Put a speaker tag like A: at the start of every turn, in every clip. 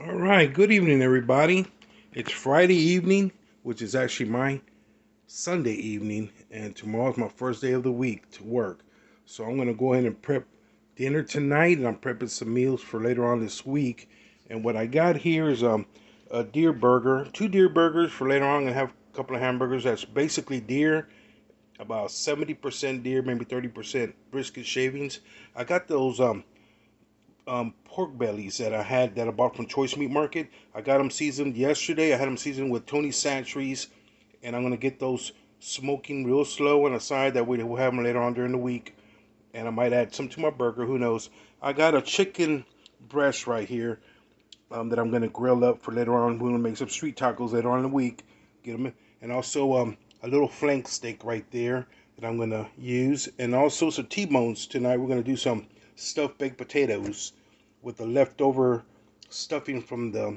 A: All right, good evening, everybody. It's Friday evening, which is actually my Sunday evening, and tomorrow's my first day of the week to work. So I'm gonna go ahead and prep dinner tonight, and I'm prepping some meals for later on this week. And what I got here is a deer burger, two deer burgers for later on. I'm gonna have a couple of hamburgers. That's basically deer, about 70% deer, maybe 30% brisket shavings. I got those pork bellies that I bought from Choice Meat Market. I got them seasoned yesterday. I had them seasoned with Tony Chachere's, and I'm gonna get those smoking real slow on the side. That way we'll have them later on during the week, and I might add some to my burger. Who knows? I got a chicken breast right here that I'm gonna grill up for later on. We're gonna make some street tacos later on in the week. Get them in. And also a little flank steak right there that I'm gonna use, and also some T-bones tonight. We're gonna do some stuffed baked potatoes with the leftover stuffing from the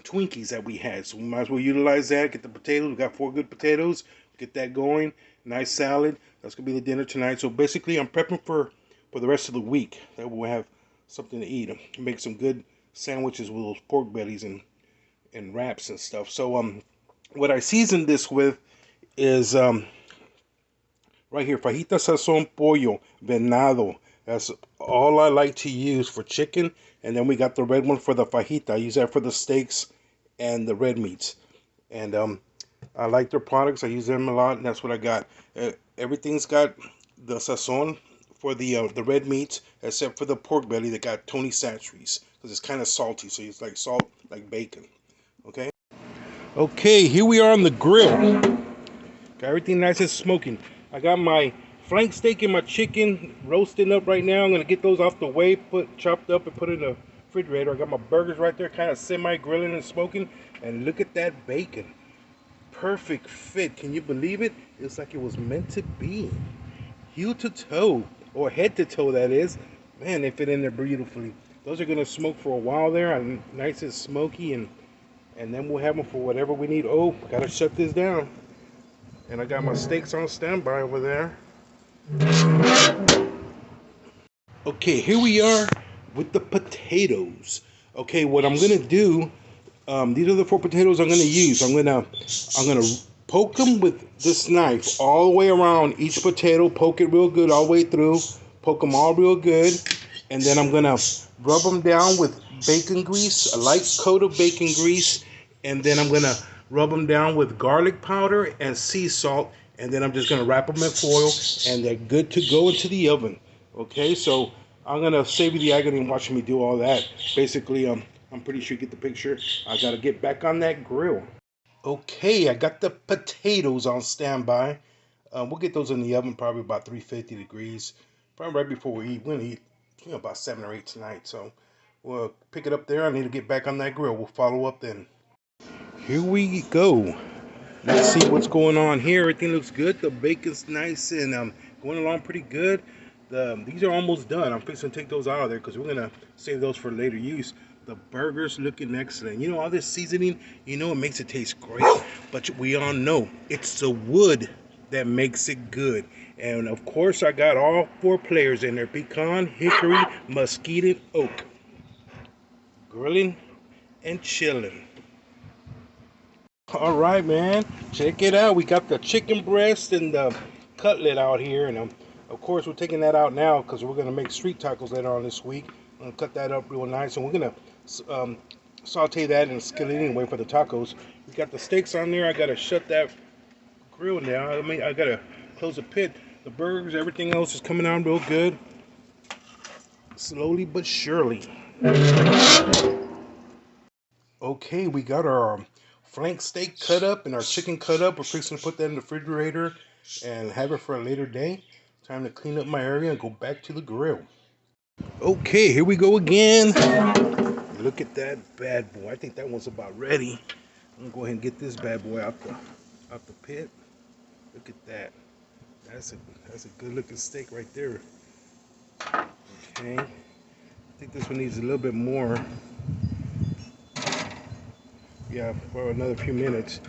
A: Twinkies that we had. So we might as well utilize that. Get the potatoes. We got four good potatoes. Get that going. Nice salad. That's gonna be the dinner tonight. So basically, I'm prepping for the rest of the week. That we'll have something to eat. Make some good sandwiches with those pork bellies and wraps and stuff. So what I seasoned this with is right here, fajita sazon pollo venado. That's all I like to use for chicken. And then we got the red one for the fajita. I use that for the steaks and the red meats. And I like their products. I use them a lot, and that's what I got. Everything's got the sazon for the red meats, except for the pork belly that got Tony Chachere's because it's kind of salty. So it's like salt, like bacon. Okay. Okay, here we are on the grill. Got everything nice and smoking. I got my flank steak and my chicken roasting up right now. I'm gonna get those off the way, chopped up and put in the refrigerator. I got my burgers right there, kind of semi grilling and smoking. And look at that bacon. Perfect fit. Can you believe it? It's like it was meant to be. Heel to toe, or head to toe, that is. Man, they fit in there beautifully. Those are gonna smoke for a while there, and nice and smoky, and then we'll have them for whatever we need. Oh, gotta shut this down. And I got my steaks on standby over there. Okay, here we are with the potatoes. Okay, what I'm gonna do, these are the four potatoes I'm gonna use. I'm gonna poke them with this knife all the way around each potato. Poke it real good all the way through. Poke them all real good, and then I'm gonna rub them down with bacon grease, a light coat of bacon grease, and then I'm gonna rub them down with garlic powder and sea salt, and then I'm just gonna wrap them in foil, and they're good to go into the oven. Okay, so I'm gonna save you the agony and watching me do all that. Basically, I'm pretty sure you get the picture. I gotta get back on that grill. Okay, I got the potatoes on standby. We'll get those in the oven probably about 350 degrees. Probably right before we eat. We're gonna eat about 7 or 8 tonight. So we'll pick it up there. I need to get back on that grill. We'll follow up then. Here we go. Let's see what's going on here. Everything looks good. The bacon's nice and going along pretty good. These are almost done. I'm fixing to take those out of there because we're gonna save those for later use. The burger's looking excellent. You know, all this seasoning, it makes it taste great. But we all know it's the wood that makes it good. And of course, I got all four players in there: pecan, hickory, mesquite, and oak. Grilling and chilling. All right, man. Check it out. We got the chicken breast and the cutlet out here, and of course we're taking that out now because we're gonna make street tacos later on this week. I'm gonna cut that up real nice, and we're gonna um, saute that in a skillet anyway for the tacos. We got the steaks on there. I gotta shut that grill down. I gotta close the pit. The burgers, everything else is coming out real good, slowly but surely. Okay, we got our flank steak cut up and our chicken cut up. We're fixing to put that in the refrigerator and have it for a later day. Time to clean up my area and go back to the grill. Okay, here we go again. Look at that bad boy. I think that one's about ready. I'm gonna go ahead and get this bad boy out the pit. Look at that. That's a good looking steak right there. Okay. I think this one needs a little bit more. Yeah, for another few minutes.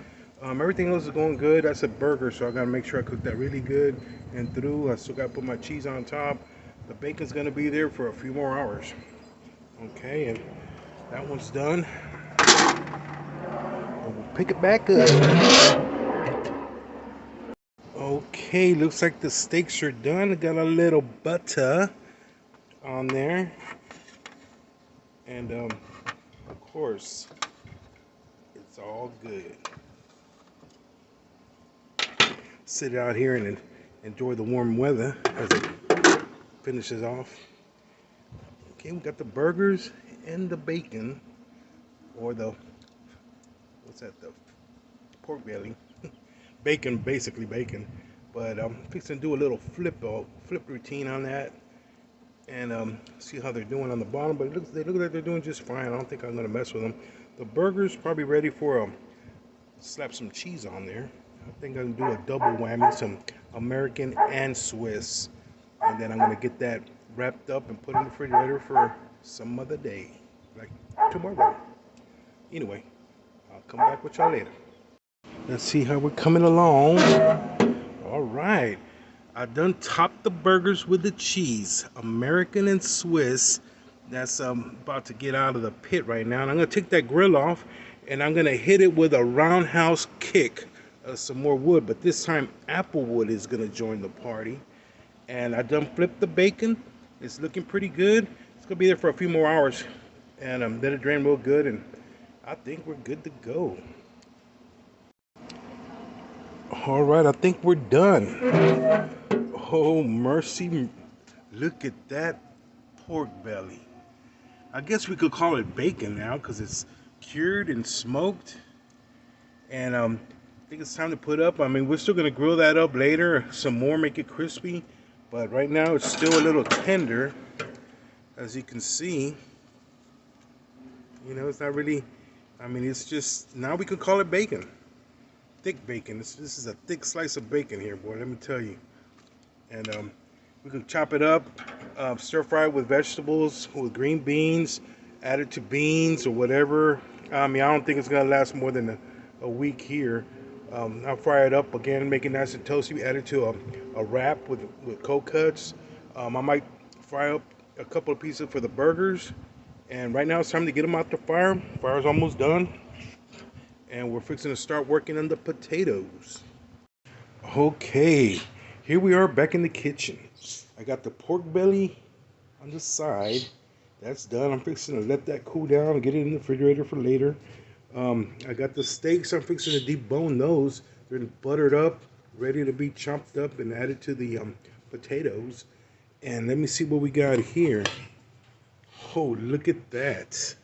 A: Everything else is going good. That's a burger, so I gotta make sure I cook that really good and through. I still gotta put my cheese on top. The bacon's gonna be there for a few more hours. Okay, and That one's done. And we'll pick it back up. Okay, looks like the steaks are done. I got a little butter on there. And of course, it's all good. Sit out here and enjoy the warm weather as it finishes off. Okay, we got the burgers and the bacon, or the, what's that, the pork belly. Bacon, basically bacon. But I'm fixing to do a little flip routine on that, and see how they're doing on the bottom. But they look like they're doing just fine. I don't think I'm gonna mess with them. The burgers probably ready for slap some cheese on there. I think I'm gonna do a double whammy, some American and Swiss, and then I'm gonna get that wrapped up and put in the refrigerator for some other day, like tomorrow. Anyway, I'll come back with y'all later. Let's see how we're coming along. All right, I done topped the burgers with the cheese, American and Swiss. That's about to get out of the pit right now, and I'm gonna take that grill off, and I'm gonna hit it with a roundhouse kick, some more wood, but this time Applewood is gonna join the party. And I done flipped the bacon. It's looking pretty good. It's gonna be there for a few more hours, and let it drain real good, and I think we're good to go. All right, I think we're done. Oh, mercy. Look at that pork belly. I guess we could call it bacon now because it's cured and smoked. And I think it's time to put up. I mean, we're still going to grill that up later some more, make it crispy. But right now it's still a little tender, as you can see. You know, it's not really, I mean, it's just, now we could call it bacon. Thick bacon. This is a thick slice of bacon here, boy, let me tell you. And we can chop it up, stir fry it with vegetables, with green beans, add it to beans or whatever. I mean, I don't think it's gonna last more than a week here. I'll fry it up again, make it nice and toasty. Add it to a wrap with cold cuts. I might fry up a couple of pieces for the burgers. And right now it's time to get them out the fire. Fire's almost done. And we're fixing to start working on the potatoes. Okay, here we are back in the kitchen. I got the pork belly on the side. That's done. I'm fixing to let that cool down and get it in the refrigerator for later. I got the steaks. I'm fixing to debone those. They're buttered up, ready to be chopped up and added to the potatoes. And let me see what we got here. Oh, look at that.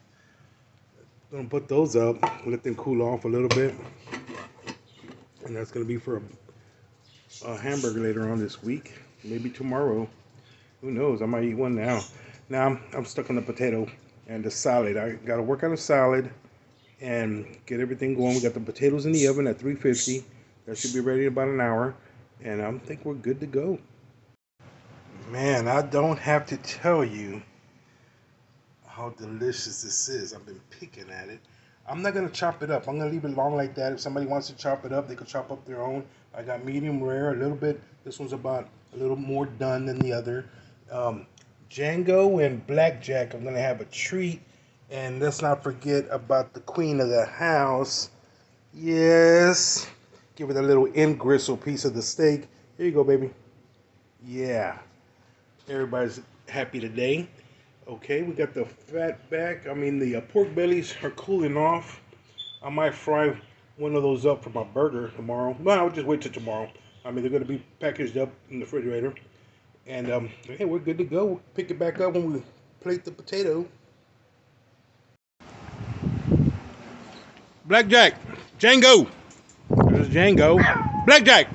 A: Gonna put those up, let them cool off a little bit. And that's gonna be for a hamburger later on this week. Maybe tomorrow. Who knows? I might eat one now. Now I'm stuck on the potato and the salad. I gotta work on the salad and get everything going. We got the potatoes in the oven at 350. That should be ready in about an hour. And I think we're good to go. Man, I don't have to tell you how delicious this is. I've been picking at it. I'm not gonna chop it up. I'm gonna leave it long like that. If somebody wants to chop it up, they can chop up their own. I got medium rare, a little bit. This one's about a little more done than the other. Django and Blackjack, I'm gonna have a treat. And let's not forget about the queen of the house. Yes. Give it a little end gristle piece of the steak. Here you go, baby. Yeah. Everybody's happy today. Okay, we got the fat back. I mean, the pork bellies are cooling off. I might fry one of those up for my burger tomorrow. Well, I'll just wait till tomorrow. I mean, they're going to be packaged up in the refrigerator. And, hey, we're good to go. We'll pick it back up when we plate the potato. Blackjack! Django! There's Django. Blackjack!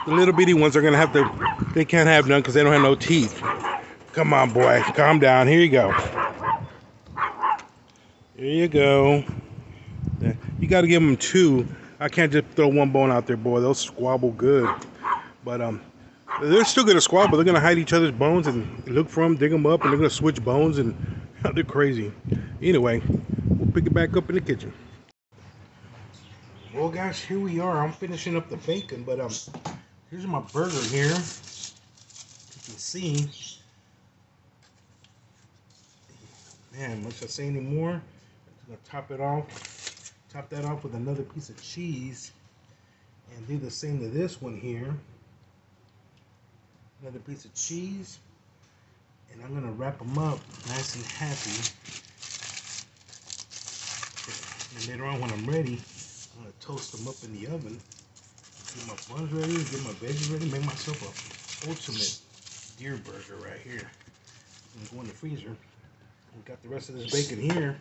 A: The little bitty ones are going to have to, they can't have none because they don't have no teeth. Come on, boy. Calm down. Here you go. Here you go. You got to give them two. I can't just throw one bone out there, boy. They'll squabble good. But they're still going to squabble. They're going to hide each other's bones and look for them, dig them up, and they're going to switch bones, and they're crazy. Anyway, we'll pick it back up in the kitchen. Well, guys, here we are. I'm finishing up the bacon, but here's my burger here. You can see Man, much I say anymore? I'm gonna top that off with another piece of cheese, and do the same to this one here. Another piece of cheese, and I'm gonna wrap them up nice and happy. And later on, when I'm ready, I'm gonna toast them up in the oven. Get my buns ready, get my veggies ready, make myself a ultimate deer burger right here. I'm gonna go in the freezer. We got the rest of this bacon here.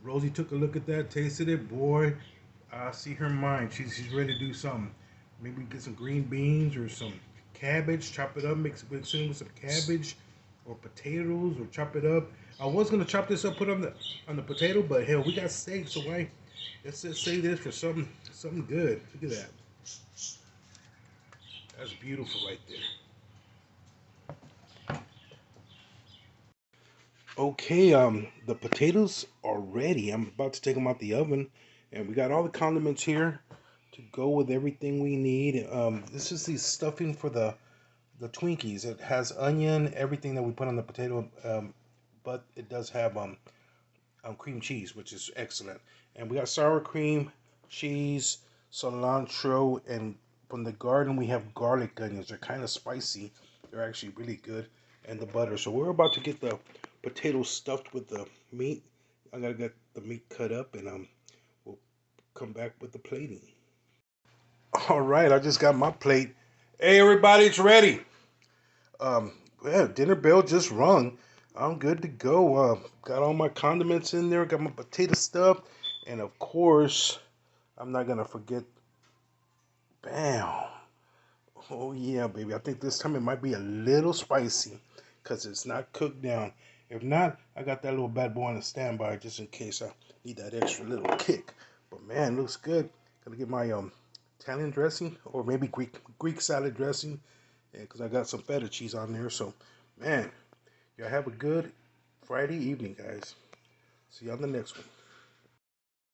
A: Rosie took a look at that, tasted it. Boy, I see her mind. She's ready to do something. Maybe get some green beans or some cabbage, chop it up, mix it with some cabbage or potatoes, or chop it up. I was gonna chop this up, put on the potato, but hell, we got steak, so why? Let's just save this for something good. Look at that. That's beautiful right there. Okay, the potatoes are ready. I'm about to take them out the oven, and we got all the condiments here to go with everything we need. This is the stuffing for the Twinkies. It has onion, everything that we put on the potato, but it does have cream cheese, which is excellent. And we got sour cream, cheese, cilantro, and from the garden we have garlic onions. They're kind of spicy. They're actually really good. And the butter. So we're about to get the potatoes stuffed with the meat. I gotta get the meat cut up, and we'll come back with the plating. All right, I just got my plate. Hey, everybody, it's ready. Um, yeah, dinner bell just rung. I'm good to go. Got all my condiments in there. Got my potato stuff, and of course, I'm not gonna forget. Bam! Oh yeah, baby. I think this time it might be a little spicy, cause it's not cooked down. If not, I got that little bad boy on the standby just in case I need that extra little kick. But man, looks good. Gonna get my Italian dressing, or maybe Greek salad dressing, because I got some feta cheese on there. So, man, y'all have a good Friday evening, guys. See you on the next one.